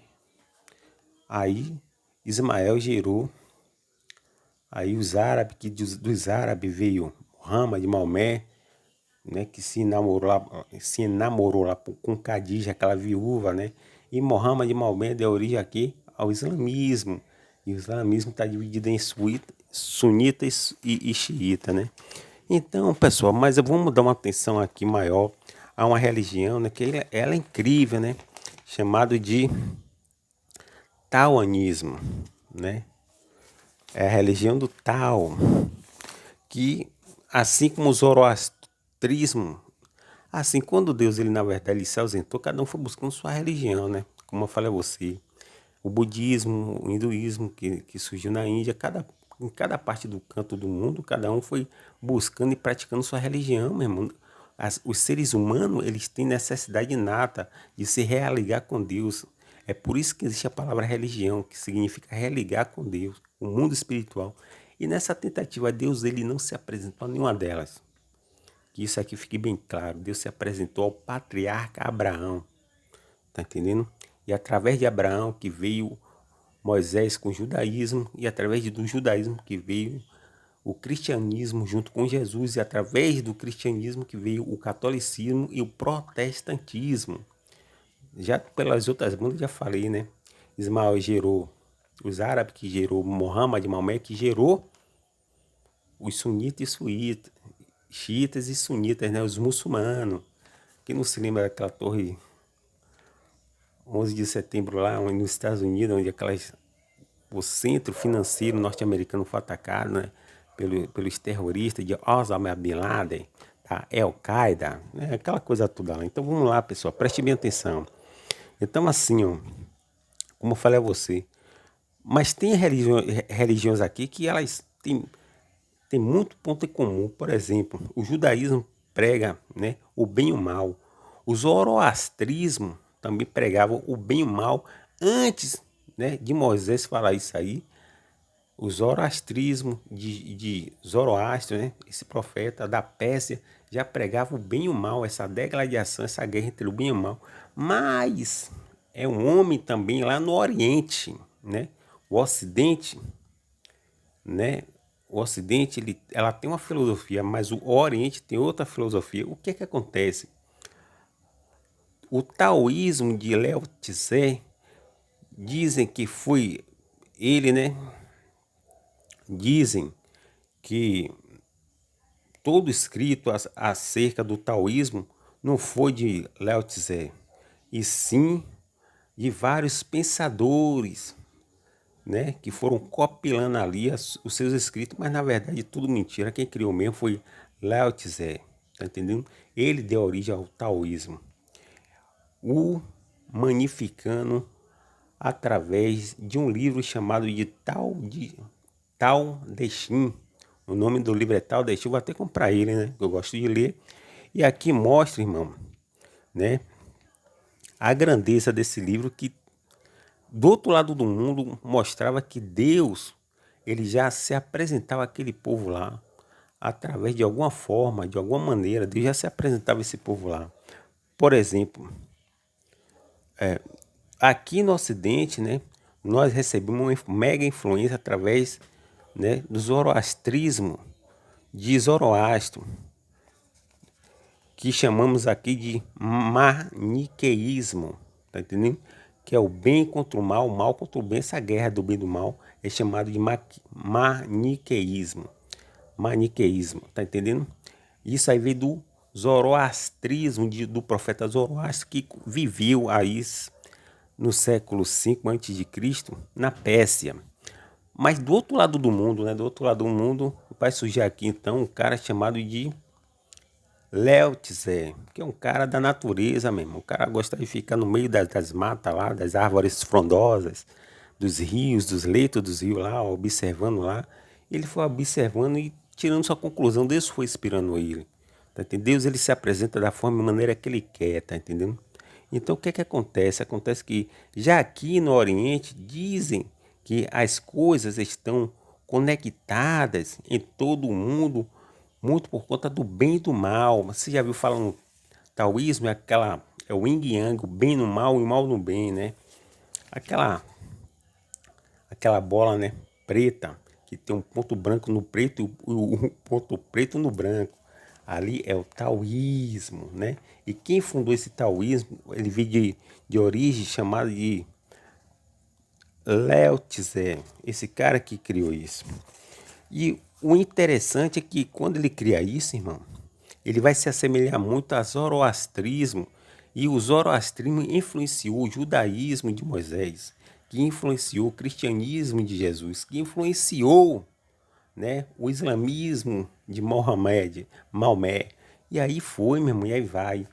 aí Ismael gerou aí os árabes, que dos árabes veio Muhammad, Maomé, né, que se namorou lá com Khadija, aquela viúva, né? E Muhammad Maomé deu origem aqui ao islamismo. E o islamismo está dividido em sunita e xiita, né? Então, pessoal, mas vamos dar uma atenção aqui maior a uma religião, né, que ela é incrível, né? Chamado de taoísmo, né? É a religião do Tao, que assim como o zoroastrismo, assim, quando Deus, ele na verdade, ele se ausentou, cada um foi buscando sua religião, né? Como eu falei a você, o budismo, o hinduísmo que surgiu na Índia, em cada parte do canto do mundo, cada um foi buscando e praticando sua religião, meu irmão. Os seres humanos, eles têm necessidade inata de se religar com Deus. É por isso que existe a palavra religião, que significa religar com Deus, o mundo espiritual. E nessa tentativa, Deus, ele não se apresentou a nenhuma delas. Que isso aqui fique bem claro. Deus se apresentou ao patriarca Abraão, tá entendendo? E através de Abraão que veio Moisés com o judaísmo, e através do judaísmo que veio o cristianismo junto com Jesus, e através do cristianismo que veio o catolicismo e o protestantismo. Já pelas outras bandas já falei, né? Ismael gerou os árabes, que gerou Muhammad, Maomé, que gerou os sunitas e suítas, xiitas e sunitas, né? Os muçulmanos. Quem não se lembra daquela torre 11 de setembro lá nos Estados Unidos, onde o centro financeiro norte-americano foi atacado, né, pelos terroristas de Osama Bin Laden, tá? Al-Qaeda, né, aquela coisa toda lá. Então vamos lá, pessoal, preste bem atenção. Então assim, ó, como eu falei a você, mas tem religiões aqui que elas têm muito ponto em comum. Por exemplo, o judaísmo prega, né, o bem e o mal. O zoroastrismo também pregava o bem e o mal antes, né, de Moisés falar isso aí. O zoroastrismo de Zoroastro, né, esse profeta da Pérsia, já pregava o bem e o mal, essa degladiação, essa guerra entre o bem e o mal. Mas é um homem também lá no Oriente, né? O Ocidente, né? O Ocidente, ela tem uma filosofia, mas o Oriente tem outra filosofia. O que é que acontece? O taoísmo de Lao Tse, dizem que foi ele, né? Dizem que todo escrito acerca do taoísmo não foi de Lao Tse, e sim de vários pensadores, né, que foram copilando ali os seus escritos, mas na verdade tudo mentira. Quem criou mesmo foi Lao Tse, tá entendendo? Ele deu origem ao taoísmo, o magnificando através de um livro chamado de Tao Te Ching. O nome do livro é Tao Te Ching, vou até comprar ele, né? Eu gosto de ler. E aqui mostra, irmão, né, a grandeza desse livro, que do outro lado do mundo mostrava que Deus, ele já se apresentava àquele povo lá através de alguma forma, de alguma maneira. Deus já se apresentava a esse povo lá. Por exemplo, aqui no Ocidente, né, nós recebemos uma mega influência através, né, do zoroastrismo, de Zoroastro, que chamamos aqui de maniqueísmo, tá entendendo? Que é o bem contra o mal contra o bem. Essa guerra do bem e do mal é chamado de maniqueísmo. Maniqueísmo, tá entendendo? Isso aí veio do zoroastrismo, do profeta Zoroastro, que viveu aí no século V a.C., na Pérsia. Mas do outro lado do mundo, né? Do outro lado do mundo, vai surgir aqui então um cara chamado de Lao Tse, que é um cara da natureza mesmo. O cara gosta de ficar no meio das matas lá, das árvores frondosas, dos rios, dos leitos dos rios lá, observando lá. Ele foi observando e tirando sua conclusão. Deus foi inspirando ele. Tá entendendo? Deus, ele se apresenta da forma e maneira que ele quer, tá entendendo? Então o que é que acontece? Acontece que já aqui no Oriente dizem que as coisas estão conectadas em todo o mundo, muito por conta do bem e do mal. Você já viu falar no taoísmo, é o yin e yang, o bem no mal e o mal no bem, né? Aquela, aquela bola, né, preta, que tem um ponto branco no preto e o ponto preto no branco. Ali é o taoísmo, né? E quem fundou esse taoísmo, ele veio de origem chamada de Lao Tse, esse cara que criou isso. E o interessante é que quando ele cria isso, irmão, ele vai se assemelhar muito a zoroastrismo. E o zoroastrismo influenciou o judaísmo de Moisés, que influenciou o cristianismo de Jesus, que influenciou, né, o islamismo de Maomé. E aí foi, meu irmão, e aí vai.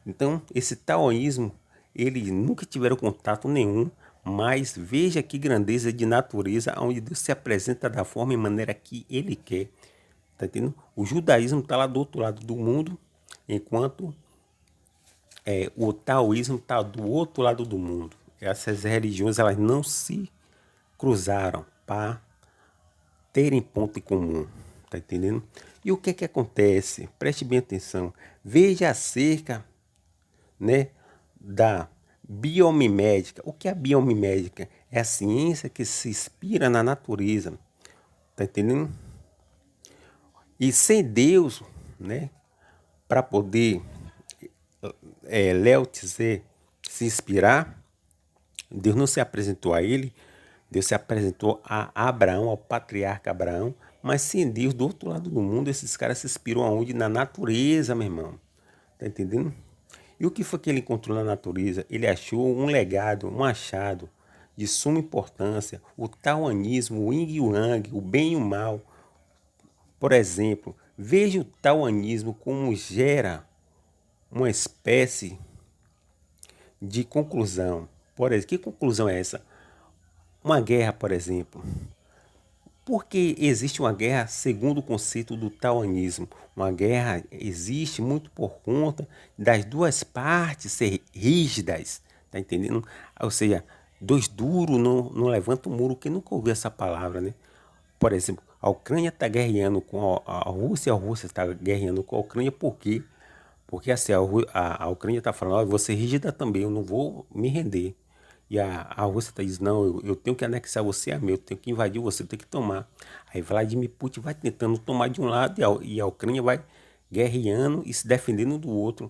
Então, esse taoísmo, eles nunca tiveram contato nenhum, mas veja que grandeza de natureza, onde Deus se apresenta da forma e maneira que Ele quer. Tá entendendo? O judaísmo está lá do outro lado do mundo, enquanto o taoísmo está do outro lado do mundo. Essas religiões, elas não se cruzaram para terem ponto em comum, tá entendendo? E o que é que acontece? Preste bem atenção. Veja acerca, né, da biomimédica. O que é a biomimédica? É a ciência que se inspira na natureza, tá entendendo? E sem Deus, né, para poder Lao Tse se inspirar, Deus não se apresentou a ele, Deus se apresentou a Abraão, ao patriarca Abraão, mas sem Deus, do outro lado do mundo, esses caras se inspiram aonde? Na natureza, meu irmão. Tá entendendo? E o que foi que ele encontrou na natureza? Ele achou um legado, um achado de suma importância, o taoísmo, o yin e o yang, o bem e o mal. Por exemplo, veja o taoísmo como gera uma espécie de conclusão. Por exemplo, que conclusão é essa? Uma guerra, por exemplo. Por que existe uma guerra segundo o conceito do taoísmo? Uma guerra existe muito por conta das duas partes ser rígidas, tá entendendo? Ou seja, dois duros não levantam um muro, que nunca ouviu essa palavra, né? Por exemplo, a Ucrânia está guerreando com a Rússia, e a Rússia está guerreando com a Ucrânia, por quê? Porque assim, a Ucrânia está falando, ó, eu vou ser rígida também, eu não vou me render. E a Rússia está dizendo, não, eu tenho que anexar você a mim, eu tenho que invadir você, eu tenho que tomar. Aí Vladimir Putin vai tentando tomar de um lado e a Ucrânia vai guerreando e se defendendo do outro.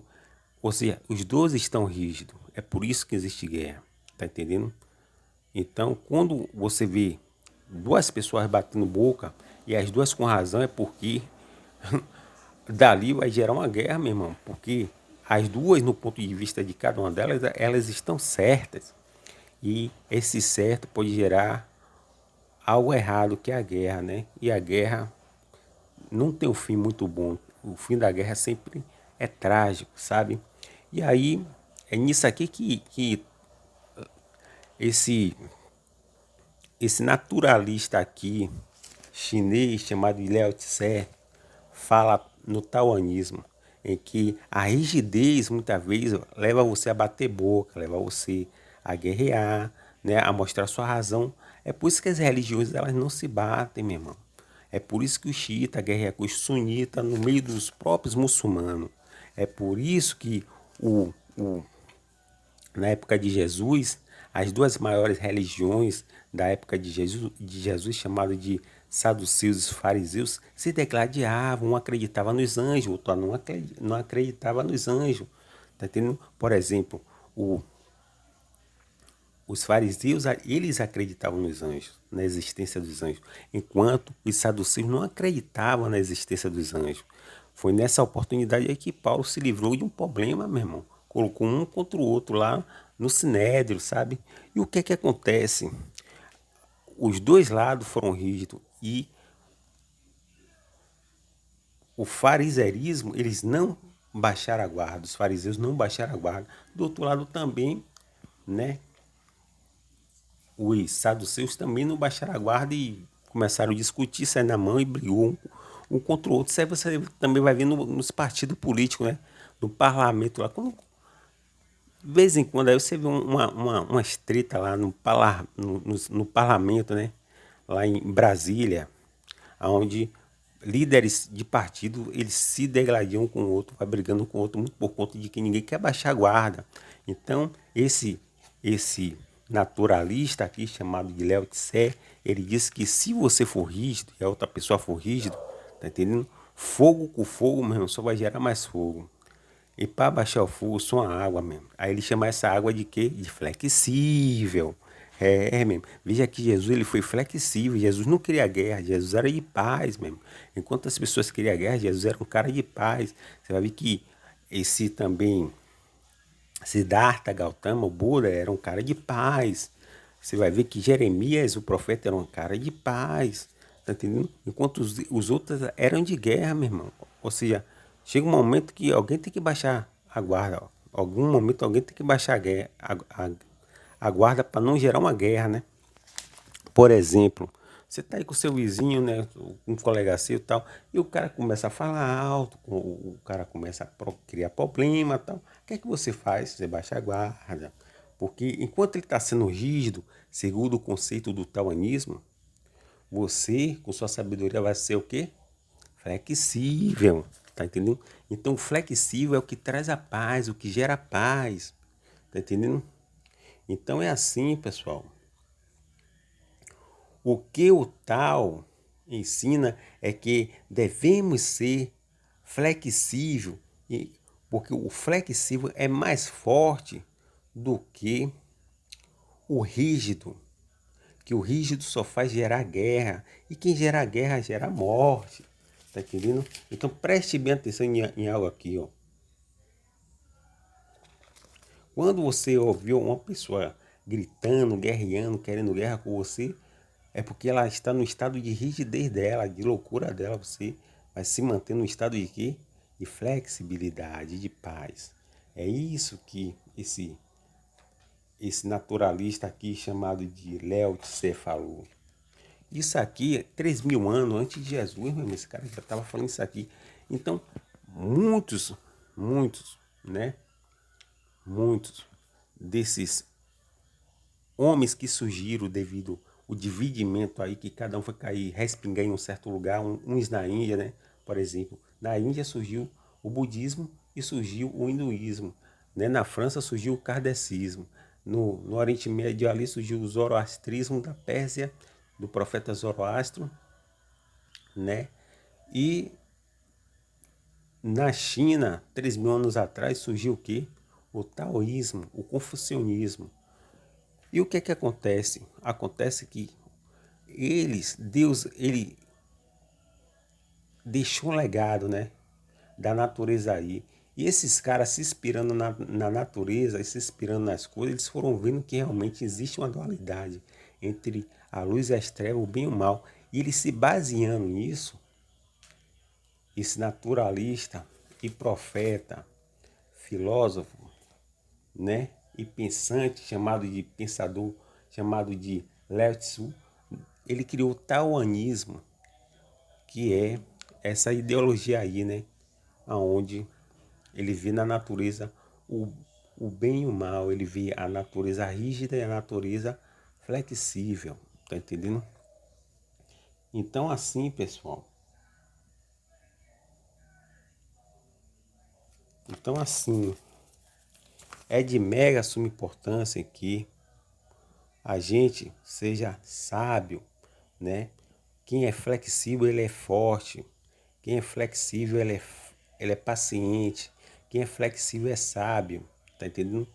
Ou seja, os dois estão rígidos. É por isso que existe guerra. Tá entendendo? Então, quando você vê duas pessoas batendo boca e as duas com razão, é porque dali vai gerar uma guerra, meu irmão. Porque as duas, no ponto de vista de cada uma delas, elas estão certas. E esse certo pode gerar algo errado, que é a guerra, né? E a guerra não tem um fim muito bom. O fim da guerra sempre é trágico, sabe? E aí é nisso aqui que esse, esse naturalista aqui, chinês, chamado Lao Tse, fala no taoísmo, em que a rigidez muitas vezes leva você a bater boca, leva você a guerrear, né, a mostrar sua razão. É por isso que as religiões elas não se batem, meu irmão. É por isso que o xiita guerreia com os sunitas no meio dos próprios muçulmanos. É por isso que na época de Jesus, as duas maiores religiões da época de Jesus chamadas de saduceus e fariseus, se degladiavam, um acreditava nos anjos, o outro não acreditava nos anjos. Tá entendendo? Por exemplo, os fariseus, eles acreditavam nos anjos, na existência dos anjos, enquanto os saduceus não acreditavam na existência dos anjos. Foi nessa oportunidade aí que Paulo se livrou de um problema, meu irmão. Colocou um contra o outro lá no sinédrio, sabe? E o que é que acontece? Os dois lados foram rígidos e o fariseísmo, eles não baixaram a guarda, os fariseus não baixaram a guarda. Do outro lado também, né? Os saduceus também não baixaram a guarda e começaram a discutir, sair na mão e brigou um contra o outro. Isso aí você também vai ver nos partidos políticos, né? No parlamento lá. De vez em quando aí você vê uma treta lá no parlamento, né? Lá em Brasília, onde líderes de partido eles se degladiam um com o outro, vai brigando com o outro, muito por conta de que ninguém quer baixar a guarda. Então, esse naturalista aqui, chamado de Lao Tse, ele disse que se você for rígido e a outra pessoa for rígido, tá entendendo? Fogo com fogo, meu irmão, só vai gerar mais fogo. E para baixar o fogo, só uma água mesmo. Aí ele chama essa água de quê? De flexível. Mesmo. Veja que Jesus ele foi flexível. Jesus não queria guerra, Jesus era de paz mesmo. Enquanto as pessoas queriam guerra, Jesus era um cara de paz. Você vai ver que esse também, Siddhartha Gautama, o Buda, era um cara de paz. Você vai ver que Jeremias, o profeta, era um cara de paz. Tá entendendo? Enquanto os outros eram de guerra, meu irmão. Ou seja, chega um momento que alguém tem que baixar a guarda. Ó. Algum momento alguém tem que baixar a guarda para não gerar uma guerra, né? Por exemplo, você tá aí com o seu vizinho, né, um colega seu e tal, e o cara começa a falar alto, o cara começa a criar problema e tal. O que é que você faz? Você baixa a guarda. Porque enquanto ele está sendo rígido, segundo o conceito do taoísmo, você, com sua sabedoria, vai ser o quê? Flexível, tá entendendo? Então, flexível é o que traz a paz, o que gera paz, tá entendendo? Então é assim, pessoal. O que o tal ensina é que devemos ser flexível, porque o flexível é mais forte do que o rígido, que o rígido só faz gerar guerra, e quem gera guerra gera morte, tá entendendo? Então preste bem atenção em algo aqui, ó. Quando você ouviu uma pessoa gritando, guerreando, querendo guerra com você, é porque ela está no estado de rigidez dela, de loucura dela. Você vai se manter no estado de quê? De flexibilidade, de paz. É isso que esse naturalista aqui chamado de Lao Tse falou. Isso aqui, 3.000 anos antes de Jesus, meu irmão, esse cara já estava falando isso aqui. Então, muitos, né? Muitos desses homens que surgiram devido ao dividimento aí, que cada um foi cair, respingar em um certo lugar, uns na Índia, né? Por exemplo, na Índia surgiu o budismo e surgiu o hinduísmo, né? Na França surgiu o kardecismo, no Oriente Médio ali surgiu o zoroastrismo da Pérsia, do profeta Zoroastro, né? E na China, 3.000 anos atrás, surgiu o quê? O taoísmo, o confucionismo. E o que é que acontece? Acontece que Deus, ele deixou um legado, né? Da natureza aí. E esses caras se inspirando na natureza e se inspirando nas coisas, eles foram vendo que realmente existe uma dualidade entre a luz e as trevas, o bem e o mal. E eles se baseando nisso, esse naturalista e profeta, filósofo, né? E pensante, chamado de pensador, chamado de Lao Tzu, ele criou o taoísmo, que é essa ideologia aí, né? Onde ele vê na natureza o bem e o mal, ele vê a natureza rígida e a natureza flexível, tá entendendo? Então assim, pessoal, então assim, é de mega suma importância que a gente seja sábio, né? Quem é flexível, ele é forte. Quem é flexível, ele é paciente. Quem é flexível é sábio, tá entendendo?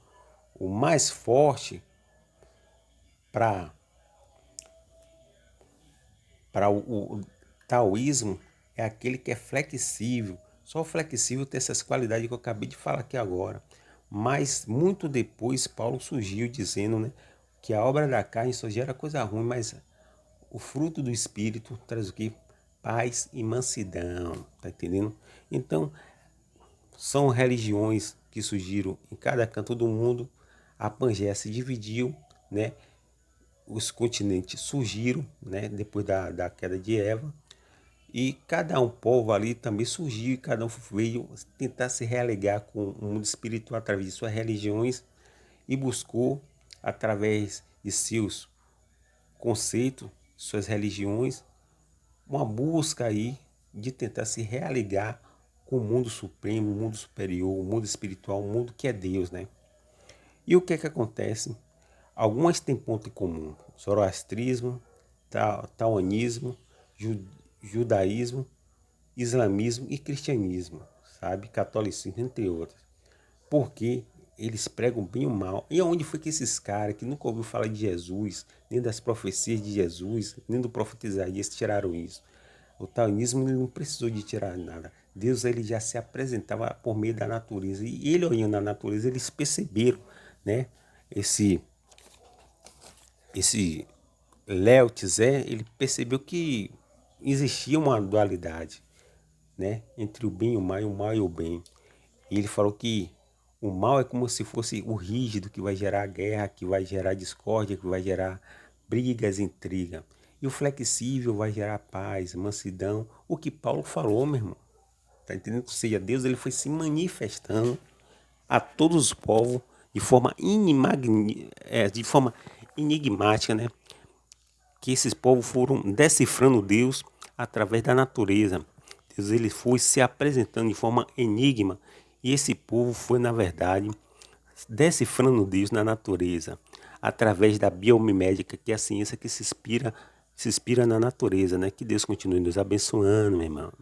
O mais forte para o taoísmo é aquele que é flexível. Só o flexível tem essas qualidades que eu acabei de falar aqui agora. Mas muito depois Paulo surgiu dizendo, né, que a obra da carne só gera coisa ruim, mas o fruto do Espírito traz o quê? Paz e mansidão, tá entendendo? Então, são religiões que surgiram em cada canto do mundo. A Pangeia se dividiu, né? Os continentes surgiram, né? Depois da queda de Eva. E cada um povo ali também surgiu e cada um veio tentar se religar com o mundo espiritual através de suas religiões e buscou, através de seus conceitos, suas religiões, uma busca aí de tentar se religar com o mundo supremo, o mundo superior, o mundo espiritual, o mundo que é Deus, né? E o que é que acontece? Algumas têm ponto em comum: zoroastrismo, taoísmo, judaísmo, islamismo e cristianismo, sabe? Catolicismo, entre outros. Porque eles pregam bem o mal. E onde foi que esses caras que nunca ouviu falar de Jesus, nem das profecias de Jesus, nem do profeta Isaías tiraram isso? O taoísmo ele não precisou de tirar nada. Deus ele já se apresentava por meio da natureza. E ele olhando a natureza, eles perceberam, né? Esse Lao Tse, ele percebeu que existia uma dualidade, né? Entre o bem e o mal e o bem. E ele falou que o mal é como se fosse o rígido que vai gerar guerra, que vai gerar discórdia, que vai gerar brigas, intriga. E o flexível vai gerar paz, mansidão. O que Paulo falou, meu irmão. Tá entendendo? Ou seja, Deus ele foi se manifestando a todos os povos de forma enigmática, né? Que esses povos foram decifrando Deus através da natureza. Deus ele foi se apresentando de forma enigma e esse povo foi, na verdade, decifrando Deus na natureza através da biomimética, que é a ciência que se inspira na natureza, né? Que Deus continue nos abençoando, meu irmão.